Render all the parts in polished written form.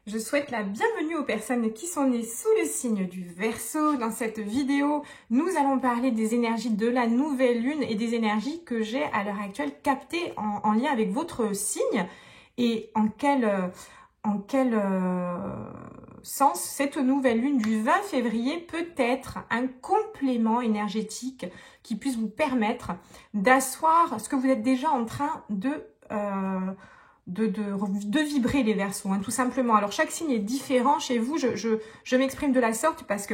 Je souhaite la bienvenue aux personnes qui sont nées sous le signe du Verseau. Dans cette vidéo, nous allons parler des énergies de la nouvelle lune et des énergies que j'ai à l'heure actuelle captées en lien avec votre signe et en quel sens cette nouvelle lune du 20 février peut être un complément énergétique qui puisse vous permettre d'asseoir ce que vous êtes déjà en train de vibrer, les Verseaux, hein, tout simplement. Alors chaque signe est différent chez vous, je m'exprime de la sorte parce que,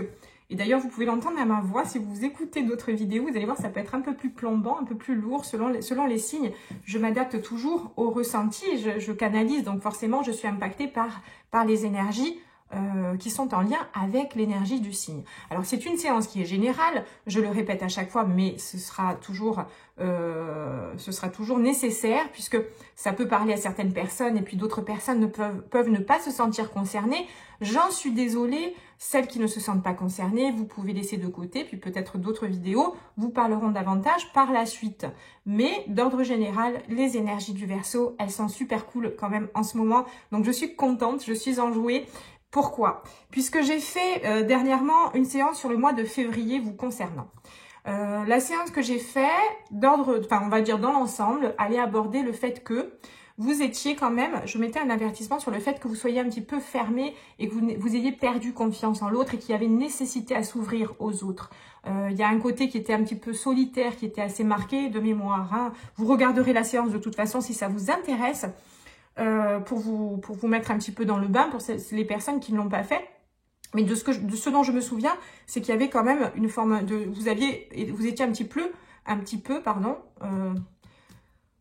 et d'ailleurs vous pouvez l'entendre à ma voix, si vous écoutez d'autres vidéos, vous allez voir ça peut être un peu plus plombant, un peu plus lourd selon les signes. Je m'adapte toujours au ressenti, je canalise, donc forcément je suis impactée par les énergies qui sont en lien avec l'énergie du signe. Alors c'est une séance qui est générale, je le répète à chaque fois, mais ce sera toujours nécessaire puisque ça peut parler à certaines personnes et puis d'autres personnes peuvent ne pas se sentir concernées. J'en suis désolée, celles qui ne se sentent pas concernées, vous pouvez laisser de côté, puis peut-être d'autres vidéos vous parleront davantage par la suite. Mais d'ordre général, les énergies du Verseau, elles sont super cool quand même en ce moment, donc je suis contente, je suis enjouée. Pourquoi? Puisque j'ai fait dernièrement une séance sur le mois de février vous concernant. La séance que j'ai fait, on va dire dans l'ensemble, allait aborder le fait que vous étiez quand même, je mettais un avertissement sur le fait que vous soyez un petit peu fermé et que vous ayez perdu confiance en l'autre et qu'il y avait une nécessité à s'ouvrir aux autres. Il y a un côté qui était un petit peu solitaire, qui était assez marqué de mémoire, hein. Vous regarderez la séance de toute façon si ça vous intéresse. Pour vous mettre un petit peu dans le bain pour les personnes qui ne l'ont pas fait. Mais de ce dont je me souviens, c'est qu'il y avait quand même une forme de... Vous étiez un petit peu,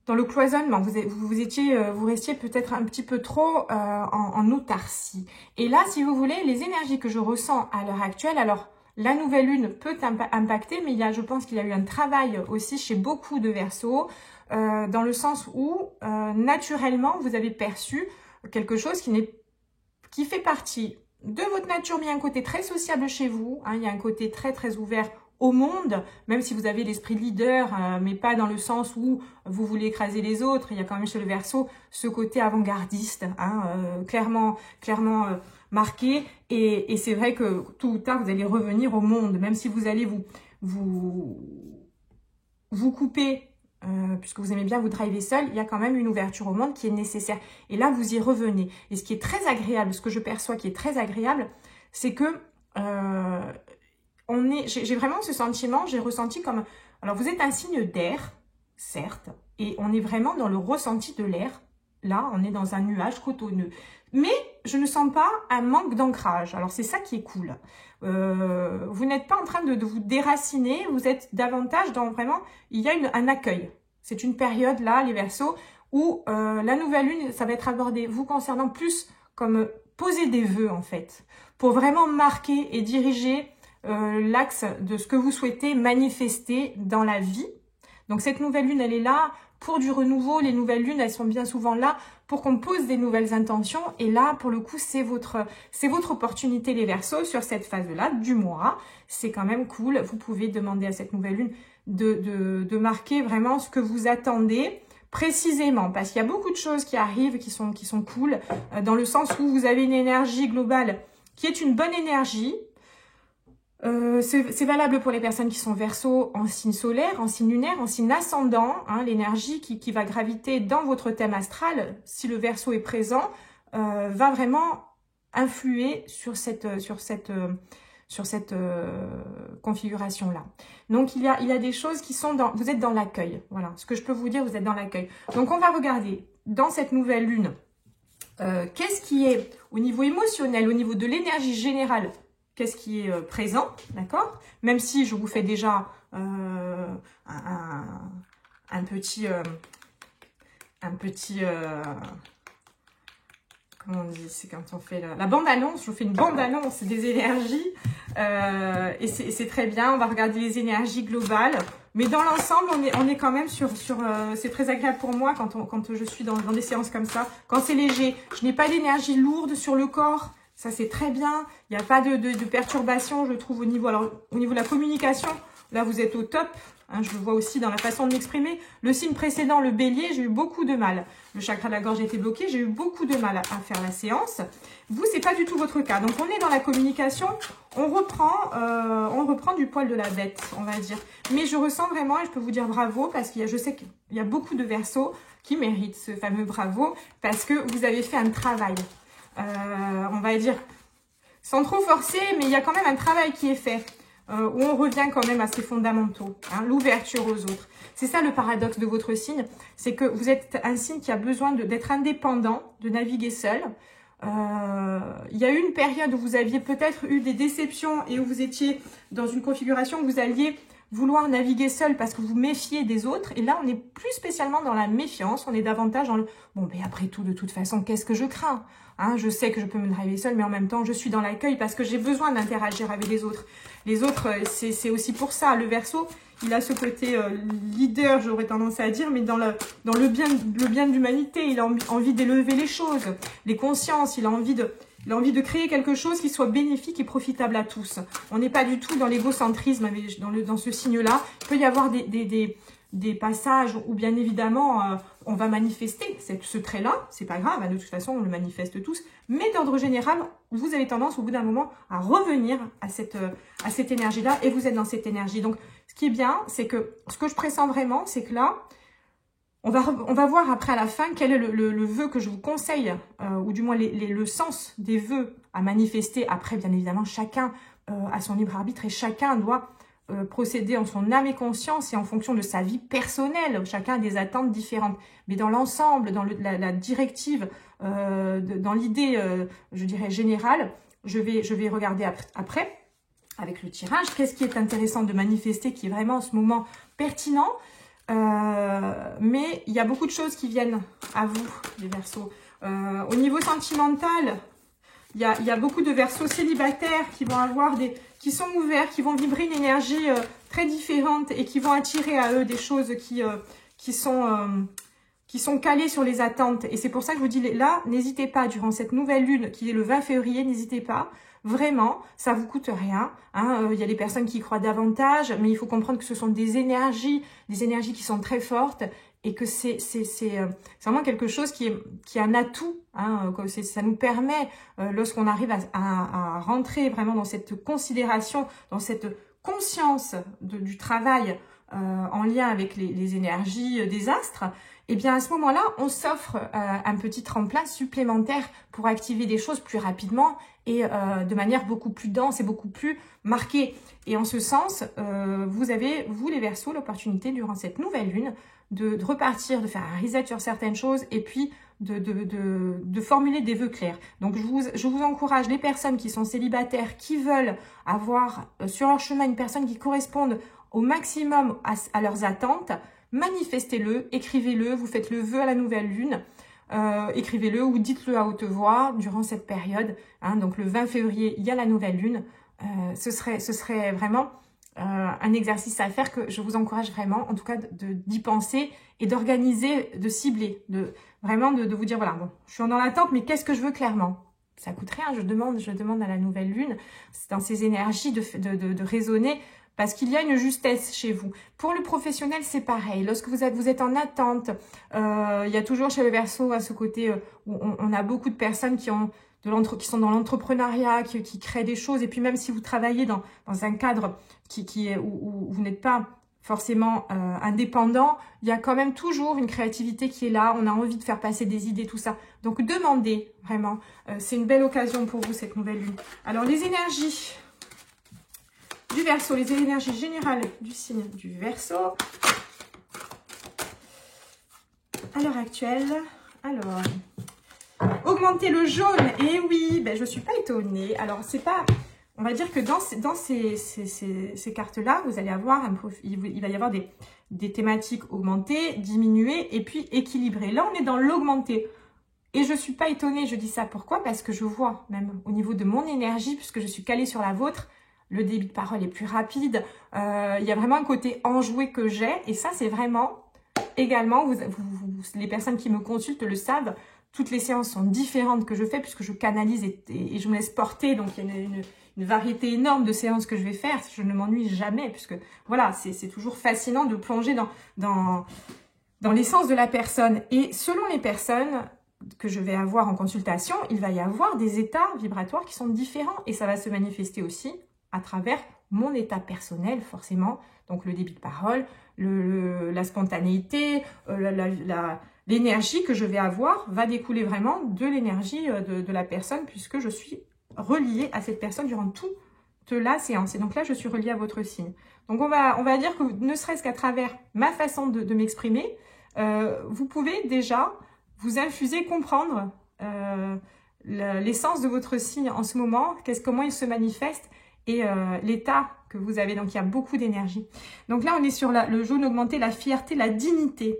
dans le cloisonnement. Vous restiez peut-être un petit peu trop en autarcie. Et là, si vous voulez, les énergies que je ressens à l'heure actuelle, alors la nouvelle lune peut impacter, mais je pense qu'il y a eu un travail aussi chez beaucoup de Verseaux, dans le sens où naturellement vous avez perçu quelque chose qui fait partie de votre nature, mais il y a un côté très sociable chez vous, hein, il y a un côté très très ouvert au monde, même si vous avez l'esprit leader, mais pas dans le sens où vous voulez écraser les autres. Il y a quand même chez le Verseau ce côté avant-gardiste, hein, clairement marqué, et c'est vrai que tôt ou tard vous allez revenir au monde, même si vous allez vous couper, puisque vous aimez bien vous driver seul, il y a quand même une ouverture au monde qui est nécessaire. Et là, vous y revenez. Et ce qui est très agréable, ce que je perçois qui est très agréable, c'est que j'ai vraiment ce sentiment, j'ai ressenti comme... Alors, vous êtes un signe d'air, certes, et on est vraiment dans le ressenti de l'air. Là, on est dans un nuage cotonneux. Mais je ne sens pas un manque d'ancrage. Alors, c'est ça qui est cool. Vous n'êtes pas en train de vous déraciner. Vous êtes davantage dans vraiment... Il y a un accueil. C'est une période, là, les Verseaux, où la nouvelle lune, ça va être abordé vous concernant plus comme poser des vœux, en fait. Pour vraiment marquer et diriger l'axe de ce que vous souhaitez manifester dans la vie. Donc, cette nouvelle lune, elle est là pour du renouveau. Les nouvelles lunes, elles sont bien souvent là pour qu'on pose des nouvelles intentions. Et là, pour le coup, c'est votre opportunité, les Verseaux, sur cette phase-là du mois. C'est quand même cool. Vous pouvez demander à cette nouvelle lune de marquer vraiment ce que vous attendez précisément. Parce qu'il y a beaucoup de choses qui arrivent, qui sont cool, dans le sens où vous avez une énergie globale qui est une bonne énergie. C'est valable pour les personnes qui sont Verseaux en signe solaire, en signe lunaire, en signe ascendant, hein, l'énergie qui va graviter dans votre thème astral, si le Verseau est présent, va vraiment influer sur cette configuration-là. Donc, il y a des choses qui sont vous êtes dans l'accueil. Voilà, ce que je peux vous dire, vous êtes dans l'accueil. Donc, on va regarder dans cette nouvelle lune, qu'est-ce qui est au niveau émotionnel, au niveau de l'énergie générale, qu'est-ce qui est présent, d'accord? Même si je vous fais déjà un petit comment on dit, c'est quand on fait la bande-annonce, je vous fais une bande-annonce des énergies, et c'est très bien, on va regarder les énergies globales, mais dans l'ensemble, on est quand même c'est très agréable pour moi quand je suis dans des séances comme ça, quand c'est léger, je n'ai pas d'énergie lourde sur le corps. Ça, c'est très bien. Il n'y a pas de perturbation, je trouve, au niveau de la communication. Là, vous êtes au top. Hein, je le vois aussi dans la façon de m'exprimer. Le signe précédent, le bélier, j'ai eu beaucoup de mal. Le chakra de la gorge était bloqué, j'ai eu beaucoup de mal à faire la séance. Vous, c'est pas du tout votre cas. Donc, on est dans la communication. On reprend du poil de la bête, on va dire. Mais je ressens vraiment, et je peux vous dire bravo, parce que je sais qu'il y a beaucoup de Verseaux qui méritent ce fameux bravo, parce que vous avez fait un travail. On va dire, sans trop forcer, mais il y a quand même un travail qui est fait. Où on revient quand même à ses fondamentaux, hein, l'ouverture aux autres. C'est ça le paradoxe de votre signe, c'est que vous êtes un signe qui a besoin d'être indépendant, de naviguer seul. Il y a eu une période où vous aviez peut-être eu des déceptions et où vous étiez dans une configuration où vous alliez vouloir naviguer seul parce que vous méfiez des autres. Et là, on n'est plus spécialement dans la méfiance, on est davantage dans le « bon, mais après tout, de toute façon, qu'est-ce que je crains hein, je sais que je peux me driver seul, mais en même temps, je suis dans l'accueil parce que j'ai besoin d'interagir avec les autres. Les autres, c'est aussi pour ça. Le Verseau, il a ce côté leader, j'aurais tendance à dire, mais dans le bien de l'humanité. Il a envie d'élever les choses, les consciences. Il a envie de créer quelque chose qui soit bénéfique et profitable à tous. On n'est pas du tout dans l'égocentrisme dans ce signe-là. Il peut y avoir des passages où bien évidemment on va manifester ce trait-là, c'est pas grave, de toute façon on le manifeste tous, mais d'ordre général, vous avez tendance au bout d'un moment à revenir à cette énergie-là et vous êtes dans cette énergie. Donc ce qui est bien, c'est que ce que je pressens vraiment, c'est que là, on va voir après à la fin quel est le vœu que je vous conseille, ou du moins le sens des vœux à manifester. Après, bien évidemment, chacun a son libre arbitre et chacun doit procéder en son âme et conscience et en fonction de sa vie personnelle. Chacun a des attentes différentes. Mais dans l'ensemble, dans la directive, dans l'idée, je dirais, générale, je vais regarder après, avec le tirage, qu'est-ce qui est intéressant de manifester, qui est vraiment en ce moment pertinent. Mais il y a beaucoup de choses qui viennent à vous, les Verseaux. Au niveau sentimental, il y a beaucoup de Verseaux célibataires qui vont qui sont ouverts, qui vont vibrer une énergie très différente et qui vont attirer à eux des choses qui sont calées sur les attentes. Et c'est pour ça que je vous dis là, n'hésitez pas, durant cette nouvelle lune qui est le 20 février, n'hésitez pas. Vraiment, ça vous coûte rien. Hein. Il y a des personnes qui y croient davantage, mais il faut comprendre que ce sont des énergies qui sont très fortes et que c'est vraiment quelque chose qui est un atout. Hein. Ça nous permet, lorsqu'on arrive à rentrer vraiment dans cette considération, dans cette conscience du travail en lien avec les énergies des astres, et bien à ce moment-là, on s'offre un petit tremplin supplémentaire pour activer des choses plus rapidement et de manière beaucoup plus dense et beaucoup plus marquée. Et en ce sens, vous avez, vous les Verseaux, l'opportunité durant cette nouvelle lune de repartir, de faire un reset sur certaines choses et puis de formuler des vœux clairs. Donc je vous encourage, les personnes qui sont célibataires, qui veulent avoir sur leur chemin une personne qui corresponde au maximum à leurs attentes, manifestez-le, écrivez-le, vous faites le vœu à la nouvelle lune, écrivez-le ou dites-le à haute voix durant cette période. Hein, donc le 20 février, il y a la nouvelle lune. Ce serait vraiment un exercice à faire que je vous encourage vraiment, en tout cas d'y penser et d'organiser, de cibler, vraiment de vous dire, voilà, bon, je suis dans l'attente, mais qu'est-ce que je veux clairement? Ça coûte rien, je demande à la nouvelle lune, c'est dans ces énergies de raisonner, parce qu'il y a une justesse chez vous. Pour le professionnel, c'est pareil. Lorsque vous êtes en attente, il y a toujours chez le Verseau à ce côté où on a beaucoup de personnes qui sont dans l'entrepreneuriat, qui créent des choses. Et puis même si vous travaillez dans un cadre où vous n'êtes pas forcément indépendant, il y a quand même toujours une créativité qui est là. On a envie de faire passer des idées, tout ça. Donc demandez vraiment. C'est une belle occasion pour vous, cette nouvelle lune. Alors les énergies du Verseau, les énergies générales du signe du Verseau à l'heure actuelle. Alors, augmenter le jaune, et oui, ben, je ne suis pas étonnée. Alors, c'est pas, on va dire que dans ces cartes-là, vous allez avoir il va y avoir des thématiques augmentées, diminuées, et puis équilibrées. Là, on est dans l'augmenté. Et je ne suis pas étonnée, je dis ça pourquoi? Parce que je vois, même au niveau de mon énergie, puisque je suis calée sur la vôtre, le débit de parole est plus rapide. Il y a vraiment un côté enjoué que j'ai. Et ça, c'est vraiment également, les personnes qui me consultent le savent, toutes les séances sont différentes que je fais puisque je canalise et je me laisse porter. Donc, il y a une variété énorme de séances que je vais faire. Je ne m'ennuie jamais puisque, voilà, c'est toujours fascinant de plonger dans l'essence de la personne. Et selon les personnes que je vais avoir en consultation, il va y avoir des états vibratoires qui sont différents et ça va se manifester aussi à travers mon état personnel, forcément. Donc, le débit de parole, la spontanéité, l'énergie que je vais avoir va découler vraiment de l'énergie de la personne puisque je suis reliée à cette personne durant toute la séance. Et donc là, je suis reliée à votre signe. Donc, on va dire que ne serait-ce qu'à travers ma façon de m'exprimer, vous pouvez déjà vous infuser, comprendre l'essence de votre signe en ce moment, comment il se manifeste et l'état que vous avez. Donc, il y a beaucoup d'énergie. Donc là, on est sur le jaune augmenté, la fierté, la dignité,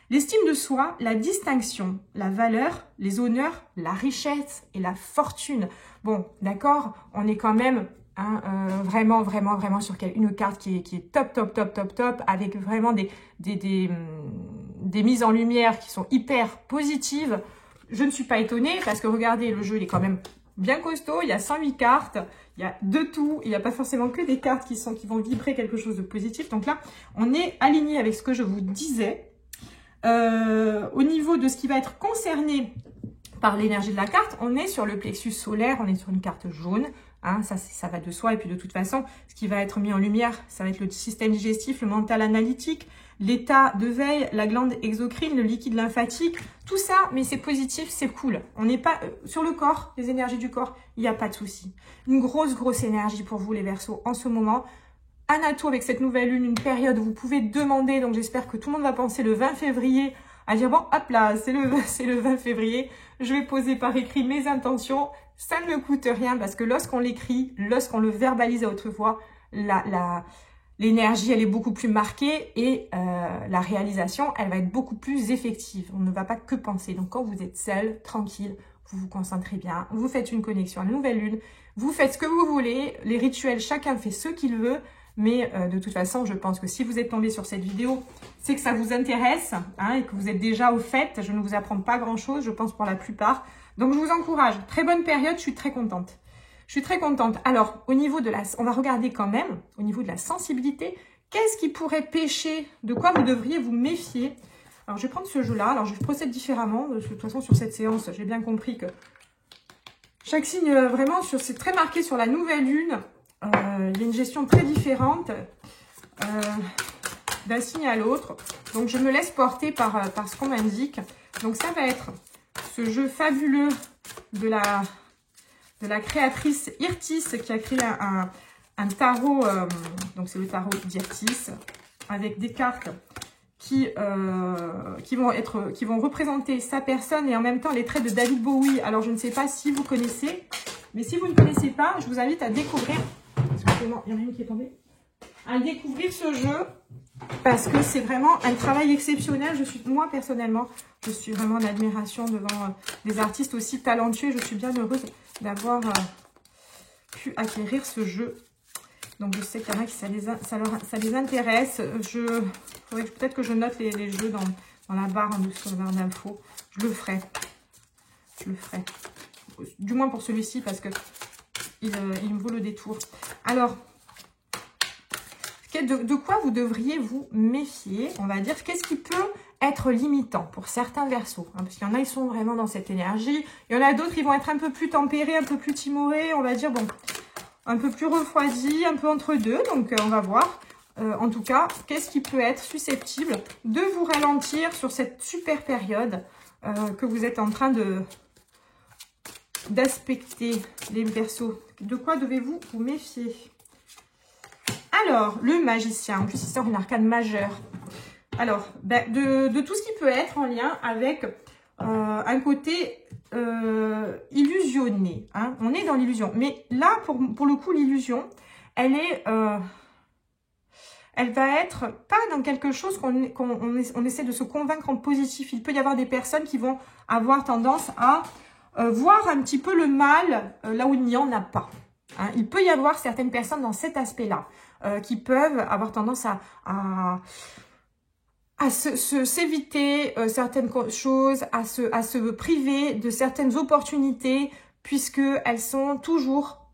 l'estime de soi, la distinction, la valeur, les honneurs, la richesse et la fortune. Bon, d'accord, on est quand même vraiment sur une carte qui est top, avec vraiment des mises en lumière qui sont hyper positives. Je ne suis pas étonnée parce que regardez, le jeu il est quand même bien costaud. Il y a 108 cartes, il y a de tout. Il n'y a pas forcément que des cartes qui vont vibrer quelque chose de positif. Donc là, on est aligné avec ce que je vous disais. Au niveau de ce qui va être concerné par l'énergie de la carte, on est sur le plexus solaire, on est sur une carte jaune. Hein, ça va de soi. Et puis de toute façon, ce qui va être mis en lumière, ça va être le système digestif, le mental analytique, l'état de veille, la glande exocrine, le liquide lymphatique, tout ça, mais c'est positif, c'est cool. On n'est pas sur le corps, les énergies du corps, il n'y a pas de souci. Une grosse énergie pour vous les Verseaux en ce moment. Un atout avec cette nouvelle lune, une période où vous pouvez demander, donc j'espère que tout le monde va penser le 20 février à dire bon hop là, c'est le 20 février, je vais poser par écrit mes intentions, ça ne me coûte rien parce que lorsqu'on l'écrit, lorsqu'on le verbalise à haute voix, l'énergie elle est beaucoup plus marquée et la réalisation elle va être beaucoup plus effective. On ne va pas que penser. Donc quand vous êtes seul, tranquille, vous vous concentrez bien, vous faites une connexion à la nouvelle lune, vous faites ce que vous voulez, les rituels, chacun fait ce qu'il veut. Mais de toute façon, je pense que si vous êtes tombé sur cette vidéo, c'est que ça vous intéresse hein, et que vous êtes déjà au fait. Je ne vous apprends pas grand-chose, je pense pour la plupart. Donc, je vous encourage. Très bonne période, je suis très contente. Je suis très contente. Alors, au niveau de on va regarder quand même, au niveau de la sensibilité, qu'est-ce qui pourrait pêcher? De quoi vous devriez vous méfier? Alors, je vais prendre ce jeu-là. Alors, je procède différemment. De toute façon, sur cette séance, j'ai bien compris que chaque signe, vraiment, c'est très marqué sur la nouvelle lune. Il y a une gestion très différente d'un signe à l'autre. Donc, je me laisse porter par ce qu'on m'indique. Donc, ça va être ce jeu fabuleux de la créatrice Irtis qui a créé un tarot. Donc, c'est le tarot d'Irtis avec des cartes qui vont représenter sa personne et en même temps les traits de David Bowie. Alors, je ne sais pas si vous connaissez, mais si vous ne connaissez pas, je vous invite à découvrir. Excusez-moi, il y en a une qui est tombée. À découvrir ce jeu parce que c'est vraiment un travail exceptionnel. Moi, personnellement, je suis vraiment en admiration devant des artistes aussi talentueux. Je suis bien heureuse d'avoir pu acquérir ce jeu. Donc, je sais qu'il y en a qui ça les intéresse. Faudrait peut-être que je note les jeux dans la barre en dessous, dans la barre d'infos. Je le ferai. Du moins pour celui-ci parce que il me vaut le détour. Alors, de quoi vous devriez vous méfier? On va dire, qu'est-ce qui peut être limitant pour certains Verseaux hein, parce qu'il y en a, ils sont vraiment dans cette énergie. Il y en a d'autres, ils vont être un peu plus tempérés, un peu plus timorés. On va dire, bon, un peu plus refroidis, un peu entre deux. Donc, on va voir. En tout cas, qu'est-ce qui peut être susceptible de vous ralentir sur cette super période que vous êtes en train d'aspecter, les Verseaux? De quoi devez-vous vous méfier? Alors, le magicien, en plus il sort une arcane majeure. Alors, de tout ce qui peut être en lien avec un côté illusionné. Hein. On est dans l'illusion. Mais là, pour le coup, l'illusion, elle va être pas dans quelque chose qu'on essaie de se convaincre en positif. Il peut y avoir des personnes qui vont avoir tendance à voir un petit peu le mal là où il n'y en a pas. Hein. Il peut y avoir certaines personnes dans cet aspect-là qui peuvent avoir tendance à à s'éviter certaines choses, à se priver de certaines opportunités, puisqu'elles sont toujours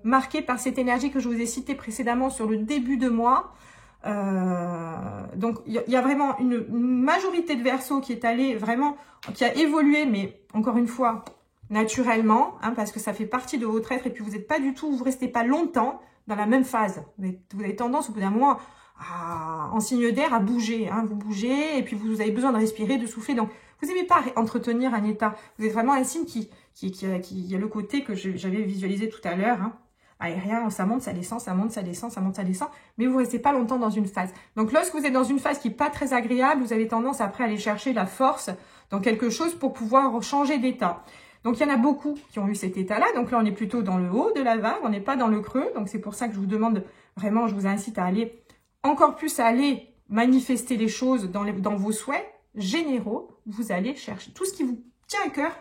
marquées par cette énergie que je vous ai citée précédemment sur le début de mois. Donc, il y a vraiment une majorité de Verseaux qui est allée vraiment, qui a évolué, mais encore une fois, naturellement, hein, parce que ça fait partie de votre être, et puis vous n'êtes pas du tout, vous restez pas longtemps dans la même phase. Vous avez tendance, au bout d'un moment, en signe d'air, à bouger. Hein, vous bougez, et puis vous avez besoin de respirer, de souffler. Donc, vous n'aimez pas entretenir un état. Vous êtes vraiment un signe qui a le côté que j'avais visualisé tout à l'heure, hein, aérien, ça monte, ça descend, ça monte, ça descend, ça monte, ça descend, mais vous ne restez pas longtemps dans une phase. Donc, lorsque vous êtes dans une phase qui n'est pas très agréable, vous avez tendance après à aller chercher la force dans quelque chose pour pouvoir changer d'état. Donc, il y en a beaucoup qui ont eu cet état-là. Donc là, on est plutôt dans le haut de la vague, on n'est pas dans le creux. Donc, c'est pour ça que je vous demande vraiment, je vous incite à aller encore plus, à aller manifester les choses dans vos souhaits généraux. Vous allez chercher tout ce qui vous tient à cœur.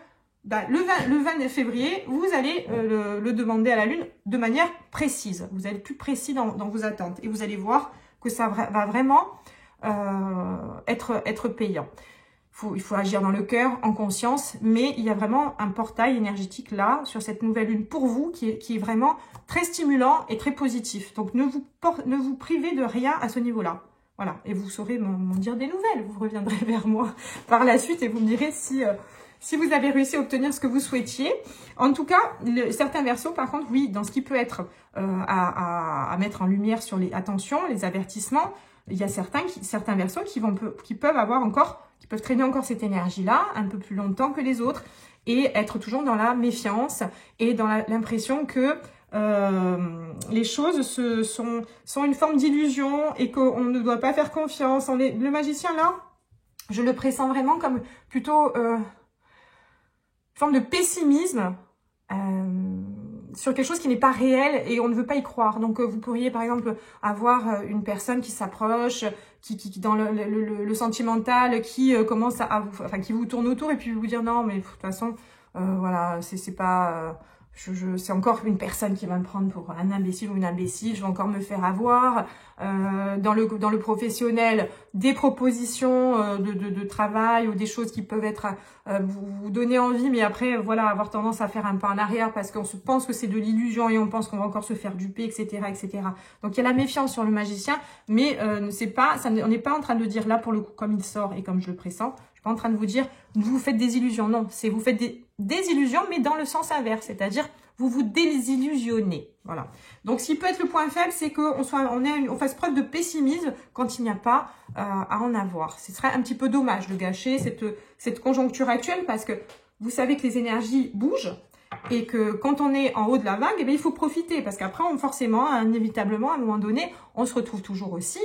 Bah, le 20 février, vous allez le demander à la Lune de manière précise. Vous allez être plus précis dans vos attentes. Et vous allez voir que ça va vraiment être payant. Il faut agir dans le cœur, en conscience, mais il y a vraiment un portail énergétique là, sur cette nouvelle lune pour vous, qui est vraiment très stimulant et très positif. Donc, ne vous privez de rien à ce niveau-là. Voilà, et vous saurez m'en dire des nouvelles. Vous reviendrez vers moi par la suite et vous me direz si vous avez réussi à obtenir ce que vous souhaitiez. En tout cas, certains Verseaux, par contre, oui, dans ce qui peut être à mettre en lumière sur les attentions, les avertissements, il y a certains Verseaux qui peuvent traîner encore cette énergie-là un peu plus longtemps que les autres et être toujours dans la méfiance et dans l'impression que les choses sont une forme d'illusion et qu'on ne doit pas faire confiance. Le magicien, là, je le pressens vraiment comme plutôt une forme de pessimisme sur quelque chose qui n'est pas réel et on ne veut pas y croire. Donc, vous pourriez, par exemple, avoir une personne qui s'approche, qui dans le sentimental, qui commence qui vous tourne autour et puis vous dire non, mais de toute façon, voilà, c'est pas... c'est encore une personne qui va me prendre pour un imbécile ou une imbécile, je vais encore me faire avoir. Dans le professionnel, des propositions de travail ou des choses qui peuvent être vous donner envie, mais après, voilà, avoir tendance à faire un pas en arrière parce qu'on se pense que c'est de l'illusion et on pense qu'on va encore se faire duper, etc., etc. Donc, il y a la méfiance sur le magicien, mais on n'est pas en train de dire là, pour le coup, comme il sort et comme je le pressens, je suis pas en train de vous dire, vous faites des illusions. Non, vous faites des illusions, mais dans le sens inverse, c'est-à-dire, vous vous désillusionnez. Voilà. Donc, ce qui peut être le point faible, c'est qu'on fasse preuve de pessimisme quand il n'y a pas à en avoir. Ce serait un petit peu dommage de gâcher cette conjoncture actuelle parce que vous savez que les énergies bougent et que quand on est en haut de la vague, eh bien, il faut profiter parce qu'après, forcément, inévitablement, à un moment donné, on se retrouve toujours aussi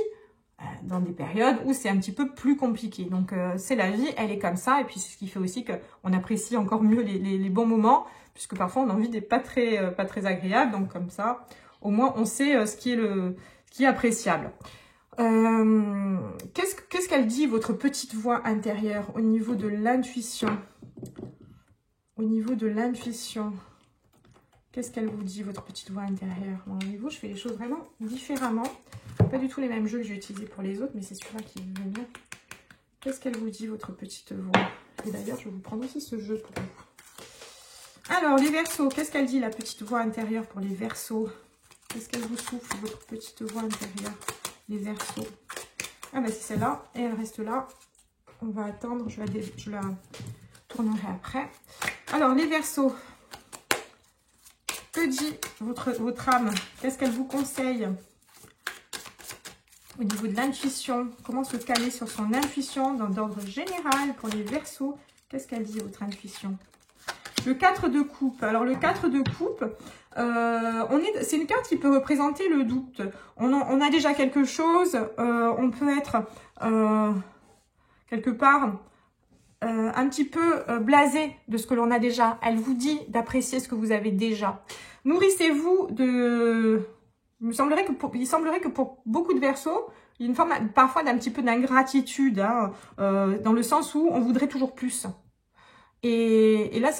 dans des périodes où c'est un petit peu plus compliqué. Donc, c'est la vie, elle est comme ça. Et puis, c'est ce qui fait aussi qu'on apprécie encore mieux les bons moments, puisque parfois, on a envie d'être pas très agréable. Donc, comme ça, au moins, on sait ce qui est appréciable. Qu'est-ce qu'elle dit, votre petite voix intérieure, au niveau de l'intuition? Au niveau de l'intuition, qu'est-ce qu'elle vous dit, votre petite voix intérieure? Bon, au niveau, je fais les choses vraiment différemment. Pas du tout les mêmes jeux que j'ai utilisés pour les autres, mais c'est celui-là qui me vient. Qu'est-ce qu'elle vous dit, votre petite voix? Et d'ailleurs, je vais vous prendre aussi ce jeu pour vous. Alors, les Verseaux, qu'est-ce qu'elle dit, la petite voix intérieure pour les Verseaux? Qu'est-ce qu'elle vous souffle, votre petite voix intérieure, les Verseaux? Ah ben, c'est celle-là, et elle reste là. On va attendre, je la tournerai après. Alors, les Verseaux, que dit votre âme? Qu'est-ce qu'elle vous conseille? Au niveau de l'intuition, comment se caler sur son intuition dans l'ordre général pour les Verseaux? Qu'est-ce qu'elle dit, votre intuition? Le 4 de coupe. Alors, le 4 de coupe, c'est une carte qui peut représenter le doute. On a déjà quelque chose, on peut être quelque part un petit peu blasé de ce que l'on a déjà. Elle vous dit d'apprécier ce que vous avez déjà. Nourrissez-vous de... Il semblerait que pour beaucoup de Verseaux, il y a une forme parfois d'un petit peu d'ingratitude, hein, dans le sens où on voudrait toujours plus. Et là,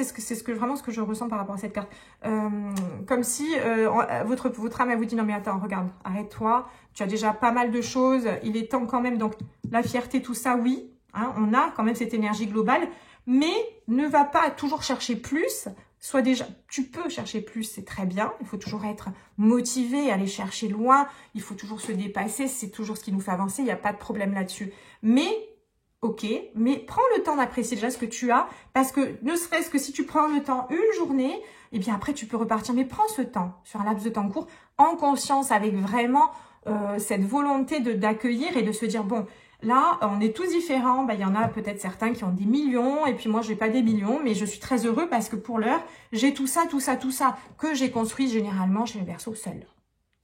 vraiment ce que je ressens par rapport à cette carte. Comme si votre âme, elle vous dit, non mais attends, regarde, arrête-toi, tu as déjà pas mal de choses, il est temps quand même, donc la fierté, tout ça, oui, hein, on a quand même cette énergie globale, mais ne va pas toujours chercher plus, soit déjà, tu peux chercher plus, c'est très bien, il faut toujours être motivé, aller chercher loin, il faut toujours se dépasser, c'est toujours ce qui nous fait avancer, il n'y a pas de problème là-dessus. Mais, ok, mais prends le temps d'apprécier déjà ce que tu as, parce que ne serait-ce que si tu prends le temps une journée, et bien après tu peux repartir, mais prends ce temps, sur un laps de temps court, en conscience, avec vraiment cette volonté d'accueillir et de se dire, bon, là, on est tous différents. Ben, il y en a peut-être certains qui ont des millions et puis moi, je n'ai pas des millions, mais je suis très heureux parce que pour l'heure, j'ai tout ça, que j'ai construit généralement chez les Verseaux seuls.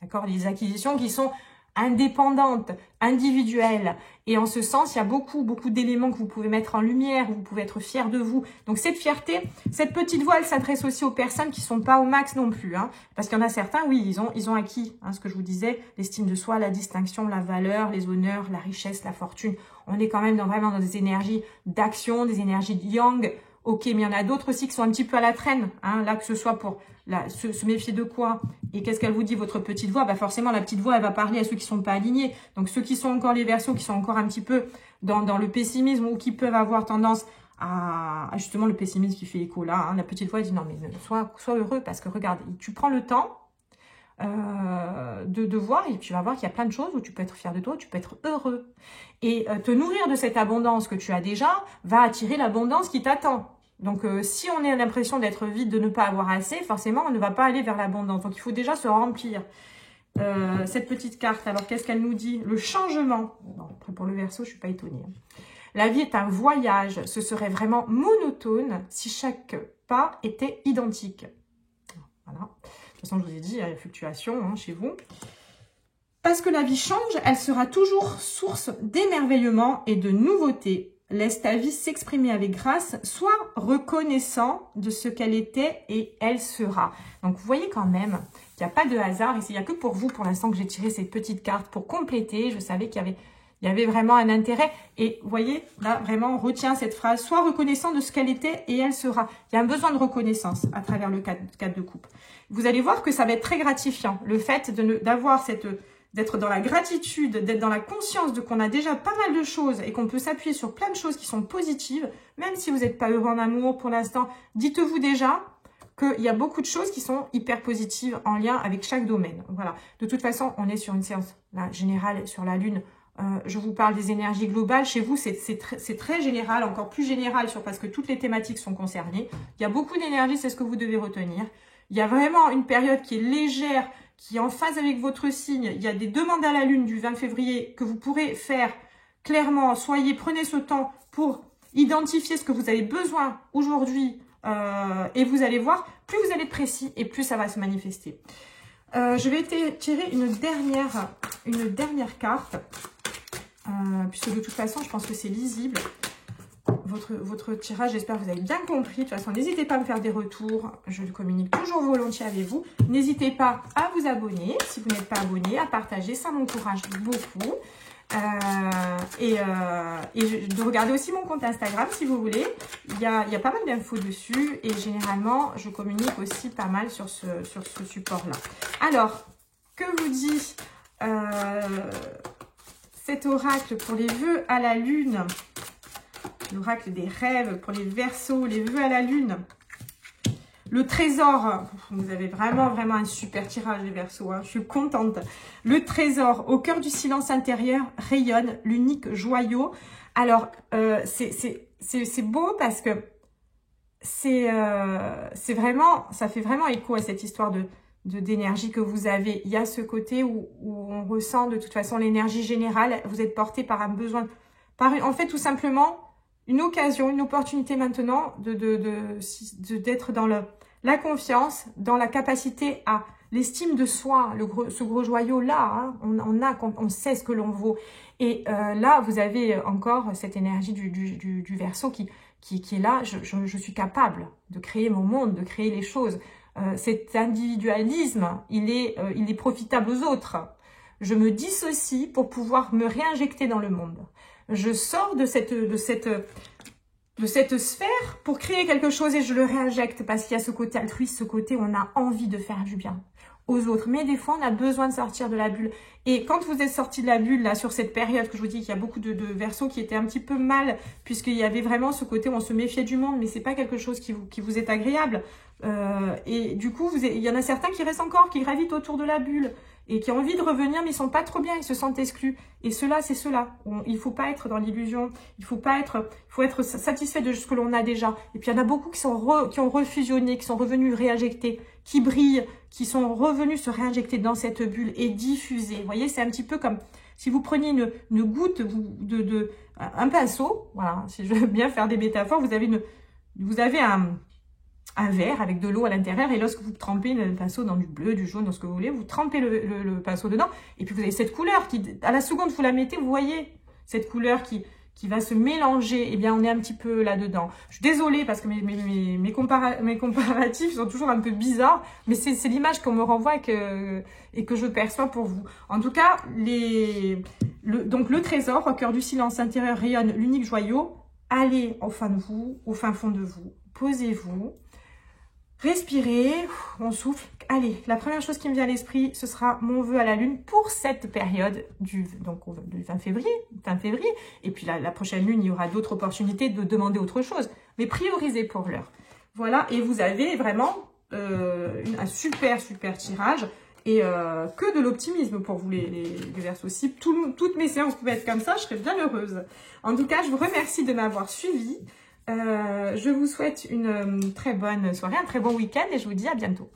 D'accord? Les acquisitions qui sont indépendantes, individuelles. Et en ce sens, il y a beaucoup d'éléments que vous pouvez mettre en lumière, vous pouvez être fiers de vous. Donc cette fierté, cette petite voix, elle s'adresse aussi aux personnes qui sont pas au max non plus. Hein, parce qu'il y en a certains, oui, ils ont acquis, hein, ce que je vous disais, l'estime de soi, la distinction, la valeur, les honneurs, la richesse, la fortune. On est quand même vraiment dans des énergies d'action, des énergies de yang. Ok, mais il y en a d'autres aussi qui sont un petit peu à la traîne. Hein, là, que ce soit pour se méfier de quoi. Et qu'est-ce qu'elle vous dit, votre petite voix? Bah forcément, la petite voix, elle va parler à ceux qui sont pas alignés. Donc, ceux qui sont encore les Verseaux, qui sont encore un petit peu dans le pessimisme ou qui peuvent avoir tendance à justement le pessimisme qui fait écho là. Hein, la petite voix, elle dit non, mais sois heureux parce que regarde, tu prends le temps de voir et tu vas voir qu'il y a plein de choses où tu peux être fier de toi, tu peux être heureux. Et te nourrir de cette abondance que tu as déjà va attirer l'abondance qui t'attend. Donc, si on a l'impression d'être vide, de ne pas avoir assez, forcément, on ne va pas aller vers l'abondance. Donc, il faut déjà se remplir. Cette petite carte, alors, qu'est-ce qu'elle nous dit? Le changement. Bon, après, pour le Verseau, je ne suis pas étonnée. La vie est un voyage. Ce serait vraiment monotone si chaque pas était identique. Voilà. De toute façon, je vous ai dit, il y a la fluctuation hein, chez vous. Parce que la vie change, elle sera toujours source d'émerveillement et de nouveautés. Laisse ta vie s'exprimer avec grâce, sois reconnaissant de ce qu'elle était et elle sera. Donc, vous voyez quand même qu'il n'y a pas de hasard. Ici, il n'y a que pour vous, pour l'instant, que j'ai tiré cette petite carte pour compléter. Je savais qu'il y avait vraiment un intérêt. Et vous voyez, là, vraiment, on retient cette phrase. Sois reconnaissant de ce qu'elle était et elle sera. Il y a un besoin de reconnaissance à travers le cadre de coupe. Vous allez voir que ça va être très gratifiant. Le fait d'avoir d'être dans la gratitude, d'être dans la conscience de qu'on a déjà pas mal de choses et qu'on peut s'appuyer sur plein de choses qui sont positives, même si vous n'êtes pas heureux en amour pour l'instant, dites-vous déjà qu'il y a beaucoup de choses qui sont hyper positives en lien avec chaque domaine. Voilà. De toute façon, on est sur une séance là, générale sur la Lune. Je vous parle des énergies globales. Chez vous, c'est très général, encore plus général parce que toutes les thématiques sont concernées. Il y a beaucoup d'énergie, c'est ce que vous devez retenir. Il y a vraiment une période qui est légère, qui est en phase avec votre signe. Il y a des demandes à la Lune du 20 février que vous pourrez faire clairement. Prenez ce temps pour identifier ce que vous avez besoin aujourd'hui et vous allez voir, plus vous allez être précis et plus ça va se manifester. Je vais tirer une dernière carte, puisque de toute façon, je pense que c'est lisible. Votre tirage, j'espère que vous avez bien compris. De toute façon, n'hésitez pas à me faire des retours. Je le communique toujours volontiers avec vous. N'hésitez pas à vous abonner si vous n'êtes pas abonné, à partager. Ça m'encourage beaucoup. Et de regarder aussi mon compte Instagram si vous voulez. Il y a pas mal d'infos dessus. Et généralement, je communique aussi pas mal sur ce support-là. Alors, que vous dit cet oracle pour les vœux à la Lune? L'oracle des rêves pour les Verseaux, les vœux à la Lune. Le trésor, vous avez vraiment un super tirage les Verseaux, hein, je suis contente. Le trésor, au cœur du silence intérieur, rayonne l'unique joyau. Alors, c'est beau parce que c'est vraiment, ça fait vraiment écho à cette histoire d'énergie que vous avez. Il y a ce côté où on ressent de toute façon l'énergie générale, vous êtes porté par un besoin, en fait tout simplement, une occasion, une opportunité maintenant d'être dans la confiance, dans la capacité à l'estime de soi, ce gros joyau-là, hein, on sait ce que l'on vaut. Et là, vous avez encore cette énergie du Verseau qui est là. Je suis capable de créer mon monde, de créer les choses. Cet individualisme, il est profitable aux autres. Je me dissocie pour pouvoir me réinjecter dans le monde. Je sors de cette sphère pour créer quelque chose et je le réinjecte parce qu'il y a ce côté altruiste, ce côté où on a envie de faire du bien aux autres. Mais des fois, on a besoin de sortir de la bulle. Et quand vous êtes sorti de la bulle, là, sur cette période que je vous dis qu'il y a beaucoup de Verseaux qui étaient un petit peu mal, puisqu'il y avait vraiment ce côté où on se méfiait du monde, mais c'est pas quelque chose qui vous est agréable. Et du coup, il y en a certains qui restent encore, qui gravitent autour de la bulle et qui ont envie de revenir, mais ils sont pas trop bien, ils se sentent exclus. Et cela, c'est cela. Il faut pas être dans l'illusion, il faut être satisfait de ce que l'on a déjà. Et puis, il y en a beaucoup qui ont refusionné, qui sont revenus réinjectés, qui brillent, qui sont revenus se réinjecter dans cette bulle et diffuser. Vous voyez, c'est un petit peu comme si vous preniez une goutte un pinceau, voilà, si je veux bien faire des métaphores, vous avez un verre avec de l'eau à l'intérieur et lorsque vous trempez le pinceau dans du bleu, du jaune, dans ce que vous voulez, vous trempez le pinceau dedans et puis vous avez cette couleur qui, à la seconde vous la mettez, vous voyez cette couleur qui va se mélanger, eh bien on est un petit peu là-dedans. Je suis désolée parce que mes comparatifs sont toujours un peu bizarres, mais c'est l'image qu'on me renvoie et que je perçois pour vous. En tout cas, donc le trésor, au cœur du silence intérieur rayonne l'unique joyau. Allez au fin fond de vous, posez-vous, respirez, on souffle. Allez, la première chose qui me vient à l'esprit, ce sera mon vœu à la lune pour cette période du 20 février. Et puis la prochaine lune, il y aura d'autres opportunités de demander autre chose. Mais priorisez pour l'heure. Voilà, et vous avez vraiment un super tirage. Et que de l'optimisme pour vous les Verseaux. Si toutes mes séances pouvaient être comme ça, je serais bien heureuse. En tout cas, je vous remercie de m'avoir suivi. Je vous souhaite une très bonne soirée, un très bon week-end et je vous dis à bientôt.